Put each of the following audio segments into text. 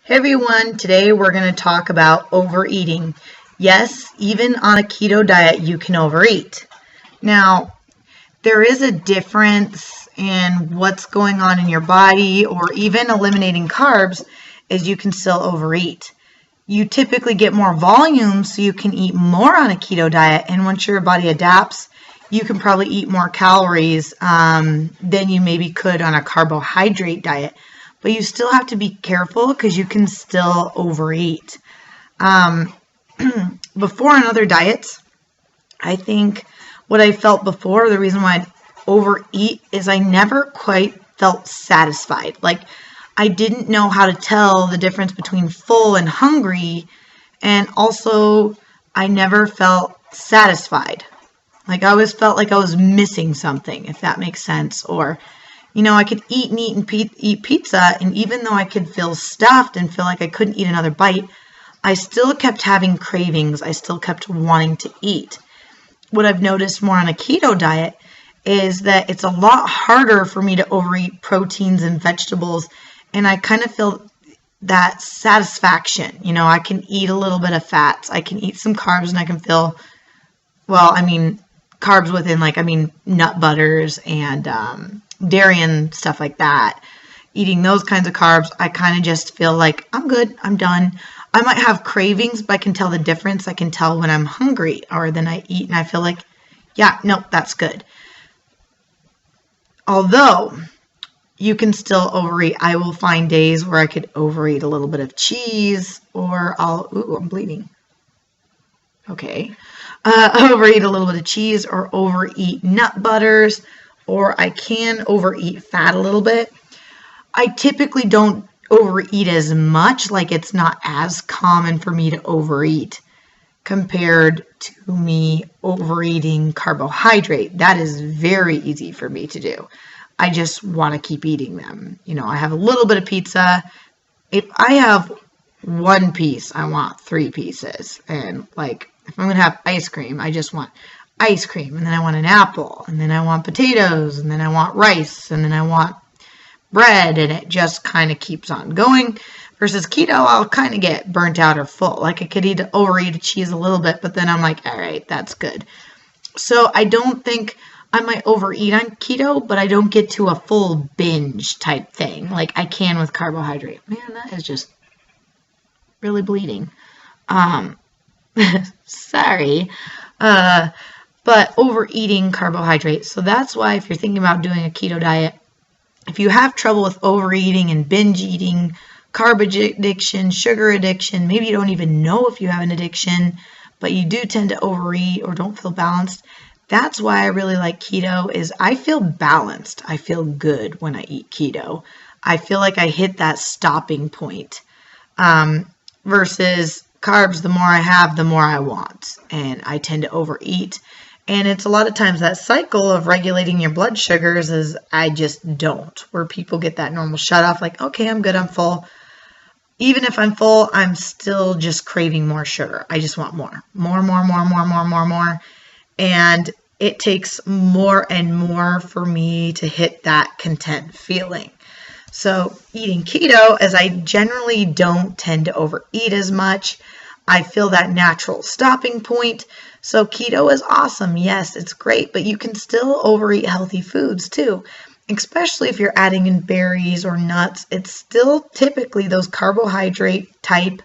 Hey everyone, today we're going to talk about overeating. Yes, even on a keto diet, you can overeat. Now, there is a difference in what's going on in your body, or even eliminating carbs, is you can still overeat. You typically get more volume, so you can eat more on a keto diet, and once your body adapts, you can probably eat more calories than you maybe could on a carbohydrate diet. But you still have to be careful because you can still overeat. Before on other diets, I think what I felt before, the reason why I'd overeat is I never quite felt satisfied. Like I didn't know how to tell the difference between full and hungry, and also I never felt satisfied. Like I always felt like I was missing something, if that makes sense. Or I could eat and eat pizza, and even though I could feel stuffed and feel like I couldn't eat another bite, I still kept having cravings. I still kept wanting to eat. What I've noticed more on a keto diet is that it's a lot harder for me to overeat proteins and vegetables, and I kind of feel that satisfaction. I can eat a little bit of fats. I can eat some carbs, and I can feel, carbs within nut butters and dairy and stuff like that. Eating those kinds of carbs, I kind of just feel like I'm good, I'm done. I might have cravings, but I can tell the difference. I can tell when I'm hungry, or then I eat and I feel like, yeah, no, that's good. Although you can still overeat. I will find days where I could overeat a little bit of cheese, or I'm bleeding. Okay. Overeat a little bit of cheese, or overeat nut butters, or I can overeat fat a little bit. I typically don't overeat as much, like it's not as common for me to overeat compared to me overeating carbohydrate. That is very easy for me to do. I just want to keep eating them. I have a little bit of pizza. If I have one piece, I want 3 pieces. And if I'm going to have ice cream, I just want ice cream, and then I want an apple, and then I want potatoes, and then I want rice, and then I want bread, and it just kind of keeps on going. Versus keto, I'll kind of get burnt out or full. Like I could overeat a cheese a little bit, but then I'm like, all right, that's good. So I don't think I might overeat on keto, but I don't get to a full binge type thing like I can with carbohydrate. Man, that is just really bleeding. Sorry. But overeating carbohydrates. So that's why if you're thinking about doing a keto diet, if you have trouble with overeating and binge eating, carb addiction, sugar addiction, maybe you don't even know if you have an addiction, but you do tend to overeat or don't feel balanced. That's why I really like keto, is I feel balanced. I feel good when I eat keto. I feel like I hit that stopping point. Versus carbs, the more I have, the more I want. And I tend to overeat. And it's a lot of times that cycle of regulating your blood sugars is I just don't. Where people get that normal shut off, like, okay, I'm good, I'm full. Even if I'm full, I'm still just craving more sugar. I just want more. More. And it takes more and more for me to hit that content feeling. So eating keto, as I generally don't tend to overeat as much, I feel that natural stopping point. So keto is awesome. Yes, it's great, but you can still overeat healthy foods too. Especially if you're adding in berries or nuts, it's still typically those carbohydrate type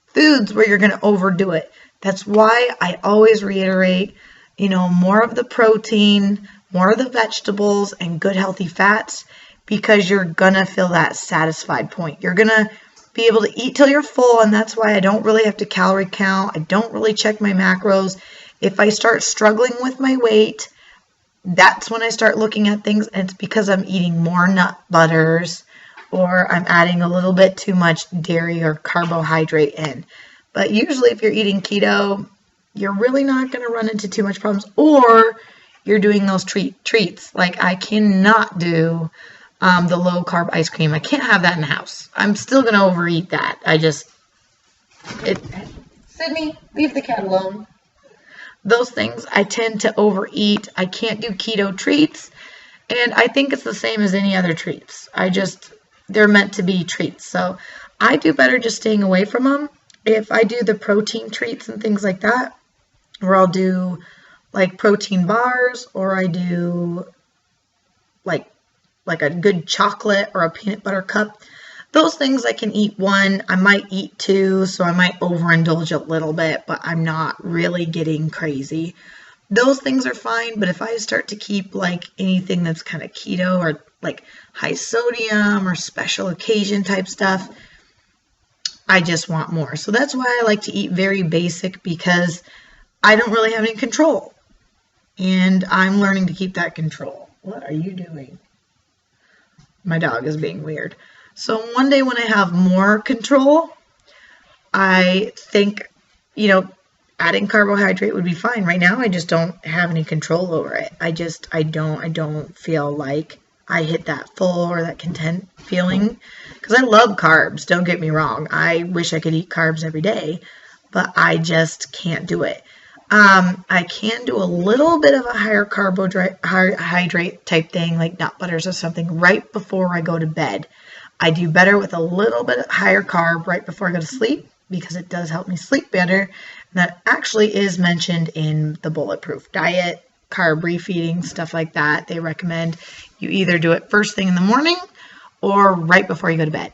foods where you're going to overdo it. That's why I always reiterate, more of the protein, more of the vegetables, and good healthy fats, because you're going to feel that satisfied point. You're going to be able to eat till you're full, and that's why I don't really have to calorie count. I don't really check my macros. If I start struggling with my weight, that's when I start looking at things, and it's because I'm eating more nut butters, or I'm adding a little bit too much dairy or carbohydrate in. But usually if you're eating keto, you're really not going to run into too much problems, or you're doing those treats. Like I cannot do the low carb ice cream. I can't have that in the house. I'm still going to overeat that. Sydney, leave the cat alone. Those things I tend to overeat. I can't do keto treats. And I think it's the same as any other treats. They're meant to be treats. So I do better just staying away from them. If I do the protein treats and things like that, or I'll do like protein bars, or I do like a good chocolate or a peanut butter cup. Those things I can eat one, I might eat two, so I might overindulge a little bit, but I'm not really getting crazy. Those things are fine, but if I start to keep like anything that's kind of keto or like high sodium or special occasion type stuff, I just want more. So that's why I like to eat very basic, because I don't really have any control. And I'm learning to keep that control. What are you doing? My dog is being weird. So one day when I have more control, I think, adding carbohydrate would be fine. Right now, I just don't have any control over it. I don't feel like I hit that full or that content feeling, because I love carbs. Don't get me wrong. I wish I could eat carbs every day, but I just can't do it. I can do a little bit of a higher carbohydrate type thing, like nut butters or something, right before I go to bed. I do better with a little bit higher carb right before I go to sleep, because it does help me sleep better. And that actually is mentioned in the Bulletproof Diet, carb refeeding, stuff like that. They recommend you either do it first thing in the morning or right before you go to bed.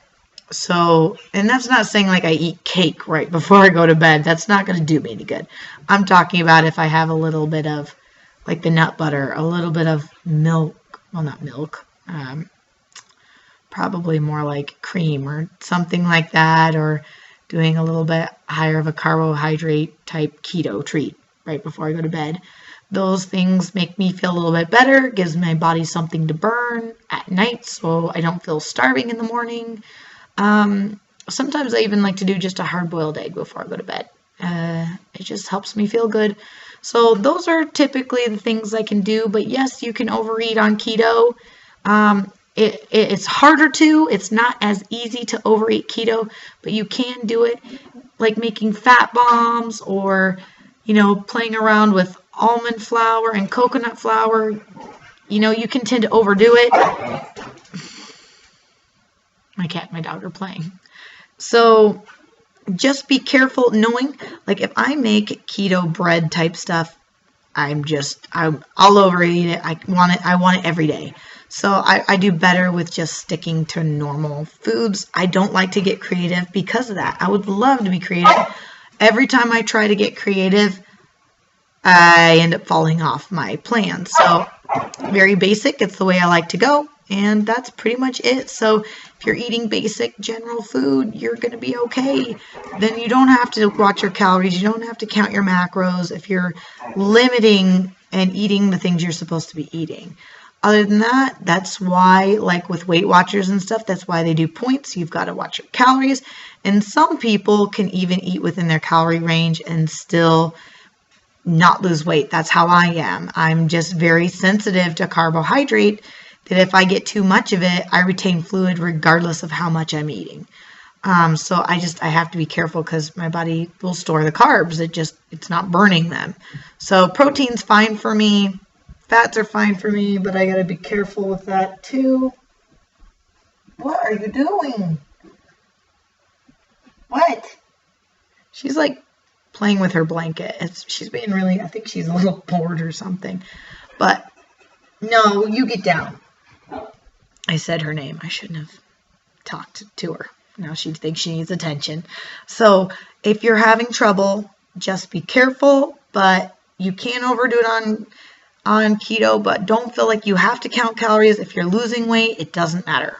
So, and that's not saying like I eat cake right before I go to bed. That's not going to do me any good. I'm talking about if I have a little bit of like the nut butter, a little bit of milk, well, not milk, probably more like cream or something like that, or doing a little bit higher of a carbohydrate type keto treat right before I go to bed. Those things make me feel a little bit better, gives my body something to burn at night so I don't feel starving in the morning. Sometimes I even like to do just a hard-boiled egg before I go to bed. It just helps me feel good. So those are typically the things I can do. But yes, you can overeat on keto. It's harder to. It's not as easy to overeat keto, but you can do it, like making fat bombs or, playing around with almond flour and coconut flour. You can tend to overdo it. My cat and my dog are playing. So just be careful knowing, like if I make keto bread type stuff, I'll overeat it. I want it every day. So I do better with just sticking to normal foods. I don't like to get creative because of that. I would love to be creative. Every time I try to get creative, I end up falling off my plan. So very basic. It's the way I like to go. And that's pretty much it. So if you're eating basic general food, you're going to be okay. Then you don't have to watch your calories. You don't have to count your macros if you're limiting and eating the things you're supposed to be eating. Other than that, that's why, like with Weight Watchers and stuff, that's why they do points. You've got to watch your calories. And some people can even eat within their calorie range and still not lose weight. That's how I am. I'm just very sensitive to carbohydrate, that if I get too much of it, I retain fluid regardless of how much I'm eating. So I have to be careful because my body will store the carbs. It's not burning them. So protein's fine for me. Fats are fine for me, but I got to be careful with that too. What are you doing? What? She's like playing with her blanket. She's being really, I think she's a little bored or something. But no, you get down. I said her name. I shouldn't have talked to her. Now she thinks she needs attention. So if you're having trouble, just be careful. But you can overdo it on keto, but don't feel like you have to count calories. If you're losing weight, it doesn't matter.